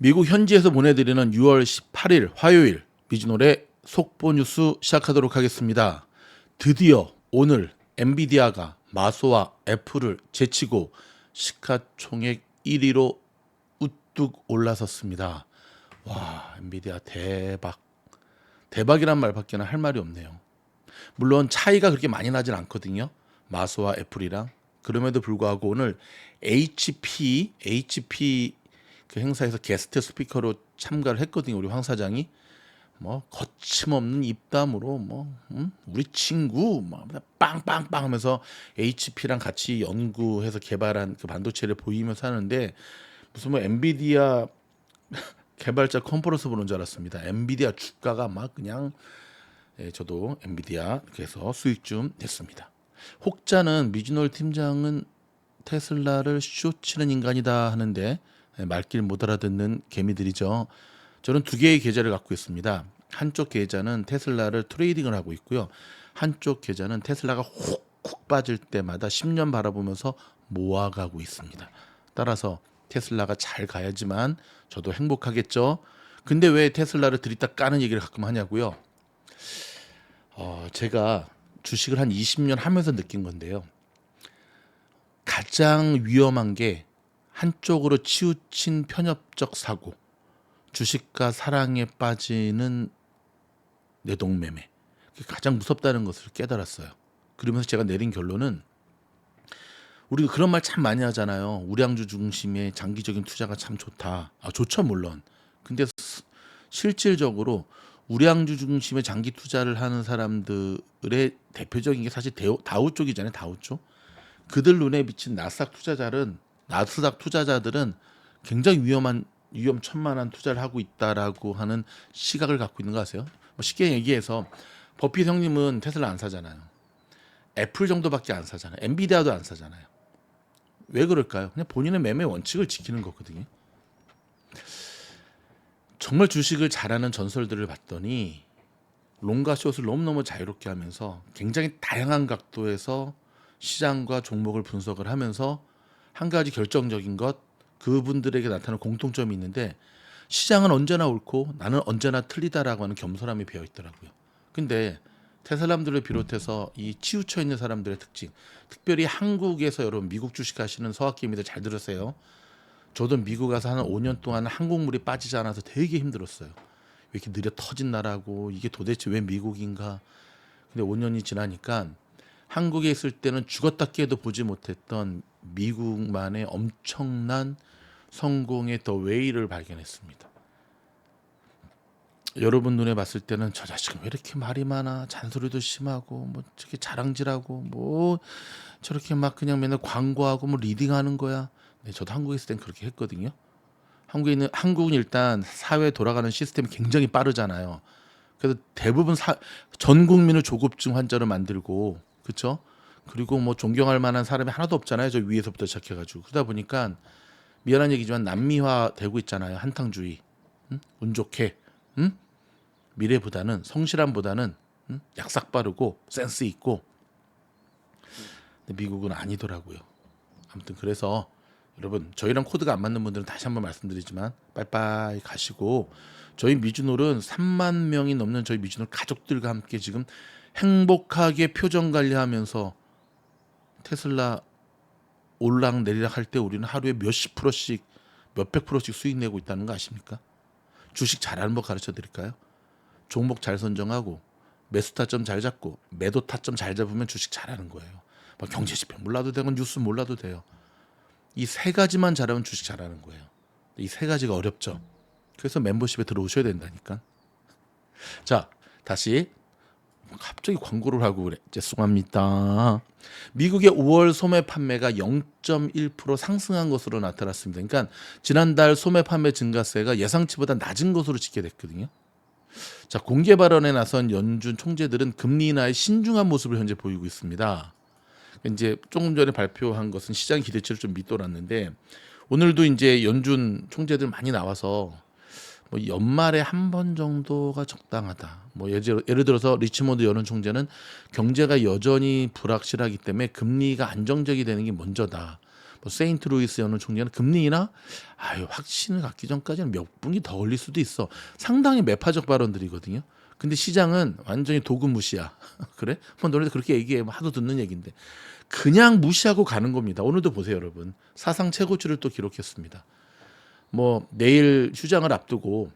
미국 현지에서 보내드리는 6월 18일 화요일 미즈노래 속보 뉴스 시작하도록 하겠습니다. 드디어 오늘 엔비디아가 마소와 애플을 제치고 시가총액 1위로 우뚝 올라섰습니다. 와, 엔비디아 대박. 대박이란 말밖에는 할 말이 없네요. 물론 차이가 그렇게 많이 나진 않거든요. 마소와 애플이랑. 그럼에도 불구하고 오늘 HP 그 행사에서 게스트 스피커로 참가를 했거든요. 우리 황 사장이 뭐 거침없는 입담으로 우리 친구 막 빵빵빵 하면서 HP랑 같이 연구해서 개발한 그 반도체를 보이면서 하는데 무슨 뭐 엔비디아 개발자 컨퍼런스 보는 줄 알았습니다. 엔비디아 주가가 막 그냥 저도 엔비디아 그래서 수익 좀 냈습니다. 혹자는 미즈노 팀장은 테슬라를 쇼치는 인간이다 하는데 말길 못 알아듣는 개미들이죠. 저는 두 개의 계좌를 갖고 있습니다. 한쪽 계좌는 테슬라를 트레이딩을 하고 있고요. 한쪽 계좌는 테슬라가 훅 빠질 때마다 10년 바라보면서 모아가고 있습니다. 따라서 테슬라가 잘 가야지만 저도 행복하겠죠. 근데 왜 테슬라를 들이다 까는 얘기를 가끔 하냐고요. 제가 주식을 한 20년 하면서 느낀 건데요. 가장 위험한 게 한쪽으로 치우친 편협적 사고, 주식과 사랑에 빠지는 내동매매. 그게 가장 무섭다는 것을 깨달았어요. 그러면서 제가 내린 결론은 우리가 그런 말 참 많이 하잖아요. 우량주 중심의 장기적인 투자가 참 좋다. 좋죠 물론. 근데 실질적으로 우량주 중심의 장기 투자를 하는 사람들의 대표적인 게 사실 다우 쪽이잖아요. 다우 쪽. 그들 눈에 비친 나스닥 투자자들은 굉장히 위험천만한 투자를 하고 있다라고 하는 시각을 갖고 있는 거 아세요? 뭐 쉽게 얘기해서 버핏 형님은 테슬라 안 사잖아요. 애플 정도밖에 안 사잖아요. 엔비디아도 안 사잖아요. 왜 그럴까요? 그냥 본인의 매매 원칙을 지키는 거거든요. 정말 주식을 잘하는 전설들을 봤더니 롱과 숏을 너무너무 자유롭게 하면서 굉장히 다양한 각도에서 시장과 종목을 분석을 하면서 한 가지 결정적인 것 그분들에게 나타나는 공통점이 있는데 시장은 언제나 옳고 나는 언제나 틀리다라고 하는 겸손함이 배어 있더라고요. 근데 테슬라들을 비롯해서 이 치우쳐 있는 사람들의 특징, 특별히 한국에서 여러분 미국 주식 하시는 서학기입니다. 잘 들으세요. 저도 미국 가서 한 5년 동안 한국물이 빠지지 않아서 되게 힘들었어요. 왜 이렇게 느려 터진 나라고 이게 도대체 왜 미국인가. 근데 5년이 지나니까 한국에 있을 때는 죽었다 깨도 보지 못했던 미국만의 엄청난 성공의 더 웨이를 발견했습니다. 여러분 눈에 봤을 때는 저 자식은 왜 이렇게 말이 많아, 잔소리도 심하고 뭐 저렇게 자랑질하고 뭐 저렇게 막 그냥 맨날 광고하고 뭐 리딩하는 거야. 네, 저도 한국에 있을 땐 그렇게 했거든요. 한국은 일단 사회 돌아가는 시스템이 굉장히 빠르잖아요. 그래서 대부분 전 국민을 조급증 환자로 만들고 그렇죠? 그리고 뭐 존경할 만한 사람이 하나도 없잖아요. 저 위에서부터 시작해가지고 그러다 보니까 미안한 얘기지만 남미화 되고 있잖아요. 한탕주의, 운 좋게, 미래보다는 성실함보다는 약삭 빠르고 센스 있고. 근데 미국은 아니더라고요. 아무튼 그래서 여러분 저희랑 코드가 안 맞는 분들은 다시 한번 말씀드리지만 빠이빠이 가시고 저희 미즈놀은 3만 명이 넘는 저희 미즈놀 가족들과 함께 지금 행복하게 표정 관리하면서 테슬라 올락 내리락 할 때 우리는 하루에 몇십 프로씩 몇백 프로씩 수익 내고 있다는 거 아십니까? 주식 잘하는 법 가르쳐 드릴까요? 종목 잘 선정하고 매수 타점 잘 잡고 매도 타점 잘 잡으면 주식 잘하는 거예요. 막 경제 지표 몰라도 되고 뉴스 몰라도 돼요. 이 세 가지만 잘하면 주식 잘하는 거예요. 이 세 가지가 어렵죠. 그래서 멤버십에 들어오셔야 된다니까. 자, 다시 갑자기 광고를 하고 그래. 죄송합니다. 미국의 5월 소매 판매가 0.1% 상승한 것으로 나타났습니다. 그러니까 지난달 소매 판매 증가세가 예상치보다 낮은 것으로 집계됐거든요. 자, 공개 발언에 나선 연준 총재들은 금리 인하에 신중한 모습을 현재 보이고 있습니다. 이제 조금 전에 발표한 것은 시장 기대치를 좀 밑돌았는데 오늘도 이제 연준 총재들 많이 나와서 뭐 연말에 한 번 정도가 적당하다. 뭐 예를 들어서 리치몬드 연준 총재는 경제가 여전히 불확실하기 때문에 금리가 안정적이 되는 게 먼저다. 뭐 세인트루이스 연은 총재는 금리 인하 확신을 갖기 전까지는 몇 분기 더 걸릴 수도 있어. 상당히 매파적 발언들이거든요. 근데 시장은 완전히 도구 무시야. 그래? 뭐 너네도 그렇게 얘기해. 뭐 하도 듣는 얘기인데 그냥 무시하고 가는 겁니다. 오늘도 보세요, 여러분. 사상 최고치를 또 기록했습니다. 뭐 내일 휴장을 앞두고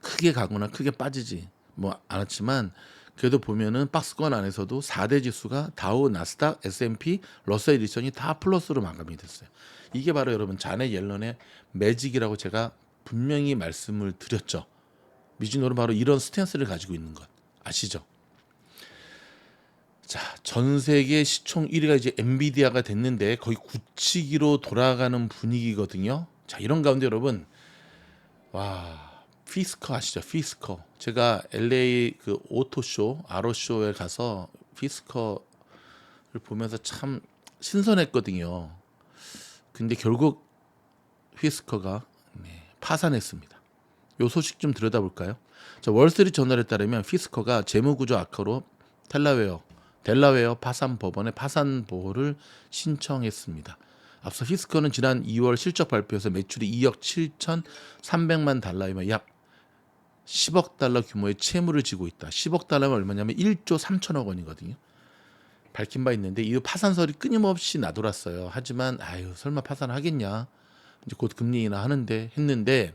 크게 가거나 크게 빠지지 뭐 않았지만 그래도 보면은 박스권 안에서도 4대 지수가 다우, 나스닥, S&P, 러셀 2000이 다 플러스로 마감이 됐어요. 이게 바로 여러분 자넷 옐런의 매직이라고 제가 분명히 말씀을 드렸죠. 미즈노는 바로 이런 스탠스를 가지고 있는 것 아시죠? 자, 전 세계 시총 1위가 이제 엔비디아가 됐는데 거의 굳히기로 돌아가는 분위기거든요. 자, 이런 가운데 여러분 피스커 아시죠? 피스커. 제가 LA 그 오토쇼, 아로쇼에 가서 피스커를 보면서 참 신선했거든요. 근데 결국 피스커가 파산했습니다. 요 소식 좀 들여다볼까요? 자, 월스트리트 저널에 따르면 피스커가 재무구조 악화로 델라웨어 파산 법원에 파산 보호를 신청했습니다. 앞서 피스커는 지난 2월 실적 발표에서 매출이 2억 7,300만 달러이며 약 10억 달러 규모의 채무를 지고 있다. 10억 달러면 얼마냐면 1조 3천억 원이거든요. 밝힌 바 있는데 이 파산설이 끊임없이 나돌았어요. 하지만 설마 파산하겠냐? 이제 곧 금리 인하 하는데 했는데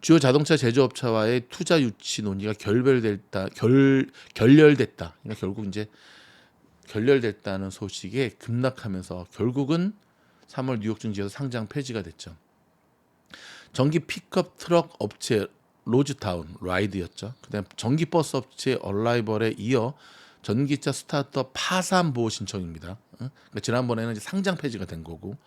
주요 자동차 제조업체와의 투자 유치 논의가 결렬됐다. 그러니까 결국 이제 결렬됐다는 소식에 급락하면서 결국은 3월 뉴욕 증시에서 상장 폐지가 됐죠. 전기 픽업 트럭 업체 로즈타운 라이드였죠. 그다음 전기 버스 업체 얼라이벌에 이어 전기차 스타트업 파산 보호 신청입니다. 그러니까 지난번에는 이제 상장 폐지가 된 거고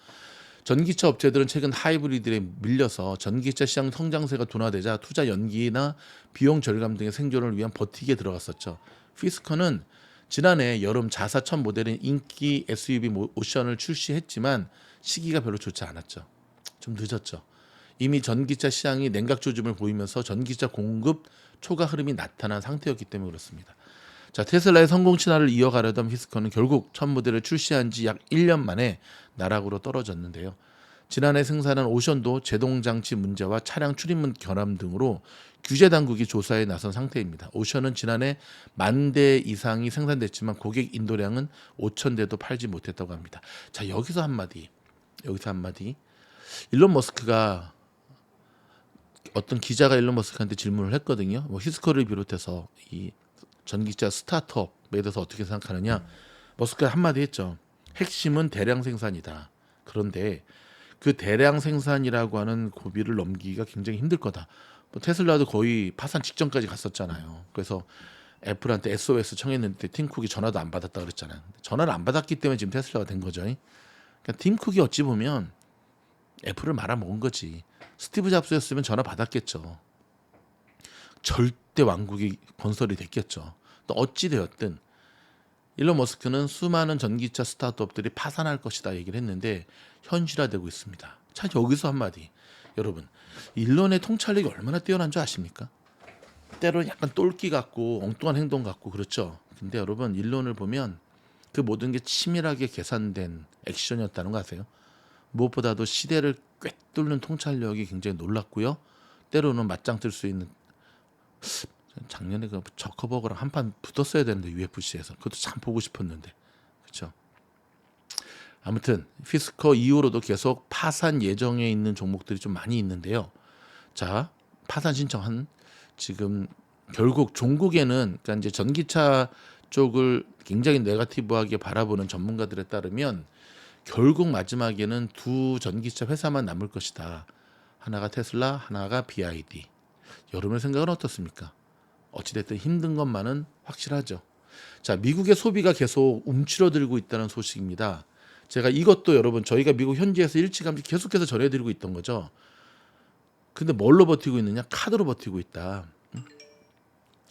전기차 업체들은 최근 하이브리드에 밀려서 전기차 시장 성장세가 둔화되자 투자 연기나 비용 절감 등의 생존을 위한 버티기에 들어갔었죠. 피스커는 지난해 여름 자사 첫 모델인 인기 SUV 오션을 출시했지만 시기가 별로 좋지 않았죠. 좀 늦었죠. 이미 전기차 시장이 냉각 조짐을 보이면서 전기차 공급 초과 흐름이 나타난 상태였기 때문에 그렇습니다. 자, 테슬라의 성공 신화를 이어가려던 피스커는 결국 첫 모델을 출시한 지 약 1년 만에 나락으로 떨어졌는데요. 지난해 생산한 오션도 제동장치 문제와 차량 출입문 결함 등으로 규제 당국이 조사에 나선 상태입니다. 오션은 지난해 10,000대 이상이 생산됐지만 고객 인도량은 5,000대도 팔지 못했다고 합니다. 자, 여기서 한마디. 일론 머스크가 어떤 기자가 일론 머스크한테 질문을 했거든요. 뭐 히스커를 비롯해서 이 전기차 스타트업에 대해서 어떻게 생각하느냐. 머스크가 한마디 했죠. 핵심은 대량 생산이다. 그런데 그 대량 생산이라고 하는 고비를 넘기기가 굉장히 힘들 거다. 뭐 테슬라도 거의 파산 직전까지 갔었잖아요. 그래서 애플한테 SOS 청했는데 팀 쿡이 전화도 안 받았다 그랬잖아요. 전화를 안 받았기 때문에 지금 테슬라가 된 거죠. 그러니까 팀 쿡이 어찌 보면 애플을 말아먹은 거지. 스티브 잡스였으면 전화 받았겠죠. 절대 왕국이 건설이 됐겠죠. 또 어찌 되었든 일론 머스크는 수많은 전기차 스타트업들이 파산할 것이다 얘기를 했는데 현실화되고 있습니다. 자, 여기서 한마디. 여러분, 일론의 통찰력이 얼마나 뛰어난 줄 아십니까? 때로는 약간 똘끼 같고 엉뚱한 행동 같고 그렇죠. 근데 여러분, 일론을 보면 그 모든 게 치밀하게 계산된 액션이었다는 거 아세요? 무엇보다도 시대를 꿰뚫는 통찰력이 굉장히 놀랍고요. 때로는 맞짱 뜰 수 있는, 작년에 그 저커버거랑 한판 붙었어야 되는데 UFC에서 그것도 참 보고 싶었는데 그렇죠. 아무튼 피스커 이후로도 계속 파산 예정에 있는 종목들이 좀 많이 있는데요. 자, 파산 신청한 지금 결국 종국에는 그러니까 이제 전기차 쪽을 굉장히 네거티브하게 바라보는 전문가들에 따르면 결국 마지막에는 두 전기차 회사만 남을 것이다. 하나가 테슬라, 하나가 BYD. 여러분의 생각은 어떻습니까? 어찌됐든 힘든 것만은 확실하죠. 자, 미국의 소비가 계속 움츠러들고 있다는 소식입니다. 제가 이것도 여러분 저희가 미국 현지에서 일찌감치 계속해서 전해드리고 있던 거죠. 근데 뭘로 버티고 있느냐? 카드로 버티고 있다.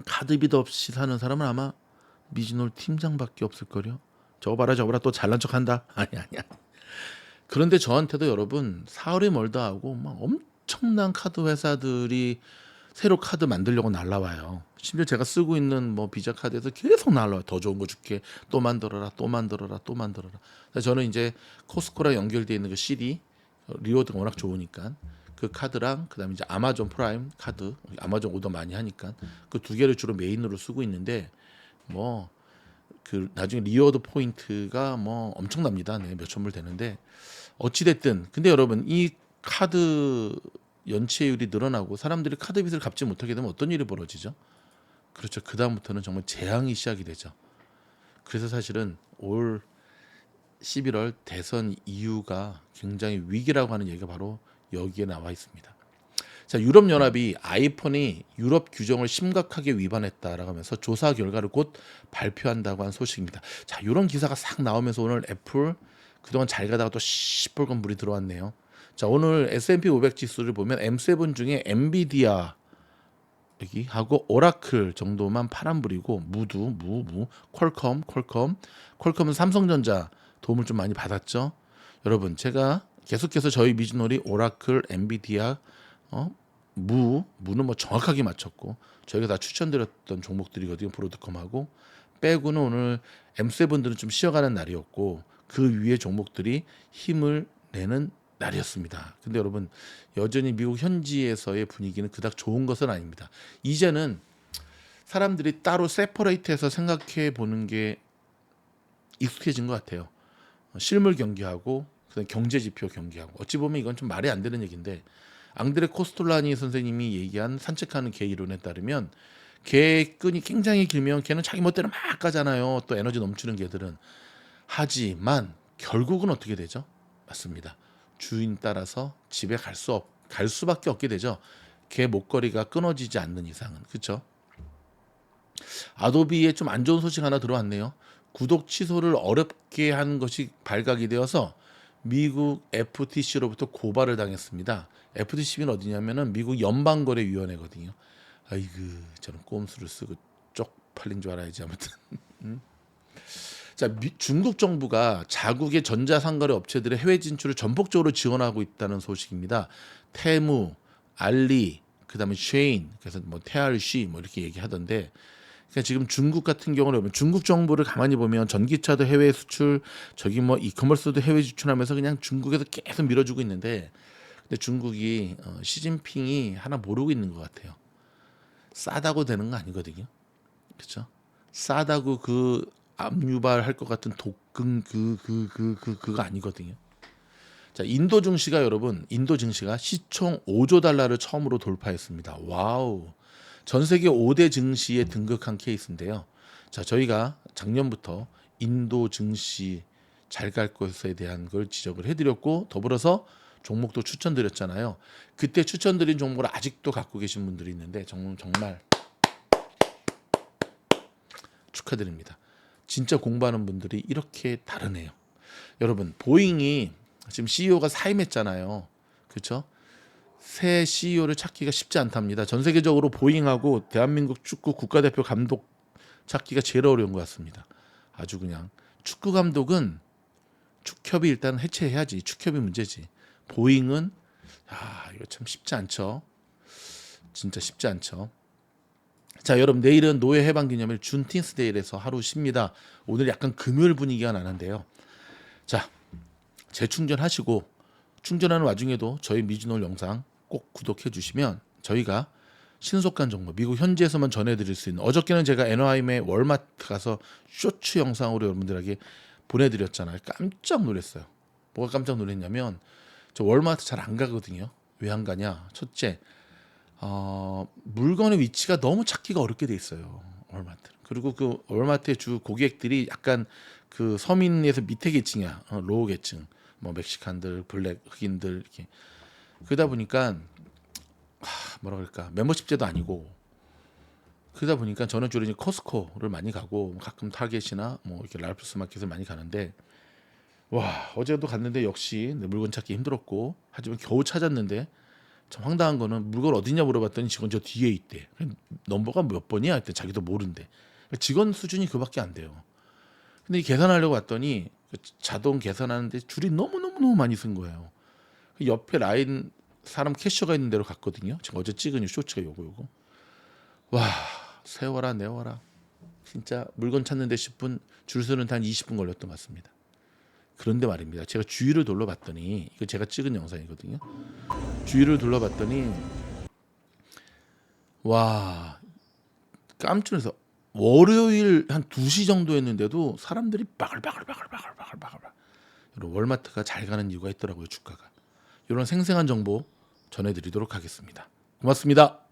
카드비도 없이 사는 사람은 아마 미즈놀 팀장밖에 없을걸요. 저거 봐라 또 잘난 척한다. 아니야. 그런데 저한테도 여러분 사흘이 멀다 하고 막 엄청난 카드 회사들이 새로 카드 만들려고 날라와요. 심지어 제가 쓰고 있는 뭐 비자 카드에서 계속 날라와요. 더 좋은 거 줄게. 또 만들어라. 또 만들어라. 또 만들어라. 그래서 저는 이제 코스코랑 연결되어 있는 그 CD 리워드가 워낙 좋으니까 그 카드랑 그다음에 이제 아마존 프라임 카드, 아마존 오더 많이 하니까 그 두 개를 주로 메인으로 쓰고 있는데 뭐 그 나중에 리워드 포인트가 뭐 엄청납니다. 네, 몇천 불 되는데 어찌 됐든 근데 여러분 이 카드 연체율이 늘어나고 사람들이 카드 빚을 갚지 못하게 되면 어떤 일이 벌어지죠? 그렇죠. 그다음부터는 정말 재앙이 시작이 되죠. 그래서 사실은 올 11월 대선 이유가 굉장히 위기라고 하는 얘기가 바로 여기에 나와 있습니다. 자, 유럽연합이 아이폰이 유럽 규정을 심각하게 위반했다라고 하면서 조사 결과를 곧 발표한다고 한 소식입니다. 자, 이런 기사가 싹 나오면서 오늘 애플 그동안 잘 가다가 또 시뻘건 물이 들어왔네요. 자, 오늘 S&P 500 지수를 보면 M7 중에 엔비디아 여기 하고 오라클 정도만 파란불이고 퀄컴은 삼성전자 도움을 좀 많이 받았죠. 여러분 제가 계속해서 저희 미즈놀이 오라클, 엔비디아, 무는 뭐 정확하게 맞췄고 저희가 다 추천드렸던 종목들이거든요. 브로드컴하고 빼고는 오늘 M7들은 좀 쉬어가는 날이었고 그 위에 종목들이 힘을 내는 날이었습니다. 근데 여러분 여전히 미국 현지에서의 분위기는 그닥 좋은 것은 아닙니다. 이제는 사람들이 따로 세퍼레이트해서 생각해 보는 게 익숙해진 것 같아요. 실물 경기하고 그다음 경제 지표 경기하고 어찌 보면 이건 좀 말이 안 되는 얘기인데 앙드레 코스톨라니 선생님이 얘기한 산책하는 개 이론에 따르면 개 끈이 굉장히 길면 개는 자기 멋대로 막 가잖아요. 또 에너지 넘치는 개들은. 하지만 결국은 어떻게 되죠? 맞습니다. 주인 따라서 집에 갈 수밖에 없게 되죠. 개 목걸이가 끊어지지 않는 이상은. 그렇죠? 아도비에 좀 안 좋은 소식 하나 들어왔네요. 구독 취소를 어렵게 한 것이 발각이 되어서 미국 FTC로부터 고발을 당했습니다. FTC는 어디냐면은 미국 연방거래위원회거든요. 아이고 저는 꼼수를 쓰고 쪽팔린 줄 알아야지 아무튼. 자, 중국 정부가 자국의 전자상거래 업체들의 해외 진출을 전폭적으로 지원하고 있다는 소식입니다. 테무, 알리, 그다음에 쉐인, 그래서 뭐 TRC 뭐 이렇게 얘기하던데. 그러니까 지금 중국 같은 경우는 보면 중국 정부를 가만히 보면 전기차도 해외 수출, 저기 뭐 이커머스도 해외 수출하면서 그냥 중국에서 계속 밀어주고 있는데, 근데 중국이 시진핑이 하나 모르고 있는 것 같아요. 싸다고 되는 거 아니거든요. 그렇죠? 싸다고 그 압유발할 것 같은 독금 그거 아니거든요. 자, 인도 증시가 시총 5조 달러를 처음으로 돌파했습니다. 와우. 전 세계 5대 증시에 등극한 케이스인데요. 자, 저희가 작년부터 인도 증시 잘 갈 것에 대한 걸 지적을 해드렸고 더불어서 종목도 추천드렸잖아요. 그때 추천드린 종목을 아직도 갖고 계신 분들이 있는데 정말 축하드립니다. 진짜 공부하는 분들이 이렇게 다르네요. 여러분 보잉이 지금 CEO가 사임했잖아요. 그렇죠? 새 CEO를 찾기가 쉽지 않답니다. 전 세계적으로 보잉하고 대한민국 축구 국가대표 감독 찾기가 제일 어려운 것 같습니다. 아주 그냥 축구 감독은 축협이 일단 해체해야지. 축협이 문제지. 보잉은 이거 참 쉽지 않죠. 진짜 쉽지 않죠. 자, 여러분 내일은 노예 해방 기념일 준틴스데이라서 하루 쉽니다. 오늘 약간 금요일 분위기가 나는데요. 자, 재충전하시고 충전하는 와중에도 저희 미즈놀 영상 꼭 구독해 주시면 저희가 신속한 정보 미국 현지에서만 전해드릴 수 있는 어저께는 제가 애너하임의 월마트 가서 쇼츠 영상으로 여러분들에게 보내드렸잖아요. 깜짝 놀랐어요. 뭐가 깜짝 놀랐냐면 저 월마트 잘 안 가거든요. 왜 안 가냐? 첫째 물건의 위치가 너무 찾기가 어렵게 돼 있어요. 월마트. 그리고 그 월마트의 주 고객들이 약간 그 서민에서 밑에 계층이야. 로우 계층. 뭐 멕시칸들, 블랙, 흑인들 이렇게. 그러다 보니까 뭐라 그럴까? 멤버십제도 아니고. 그러다 보니까 저는 주로 이제 코스코를 많이 가고 가끔 타겟이나 뭐 이렇게 랄프스 마켓을 많이 가는데 와, 어제도 갔는데 역시 물건 찾기 힘들었고 하지만 겨우 찾았는데 참 황당한 거는 물건 어디냐 물어봤더니 직원 저 뒤에 있대. 넘버가 몇 번이야? 했더니 자기도 모른대. 직원 수준이 그밖에 안 돼요. 근데 이 계산하려고 왔더니 자동 계산하는데 줄이 너무 많이 쓴 거예요. 옆에 라인 사람 캐셔가 있는 데로 갔거든요. 제가 어제 찍은 이 쇼츠가 요거. 와, 세워라 내워라. 진짜 물건 찾는데 10분, 줄 서는데 한 20분 걸렸던 것 같습니다. 그런데 말입니다. 제가 주위를 둘러봤더니, 이거 제가 찍은 영상이거든요. 주위를 둘러봤더니 와, 깜짝 놀라서 월요일 한 2시 정도 했는데도 사람들이 바글바글 이런 월마트가 잘 가는 이유가 있더라고요. 주가가. 이런 생생한 정보 전해드리도록 하겠습니다. 고맙습니다.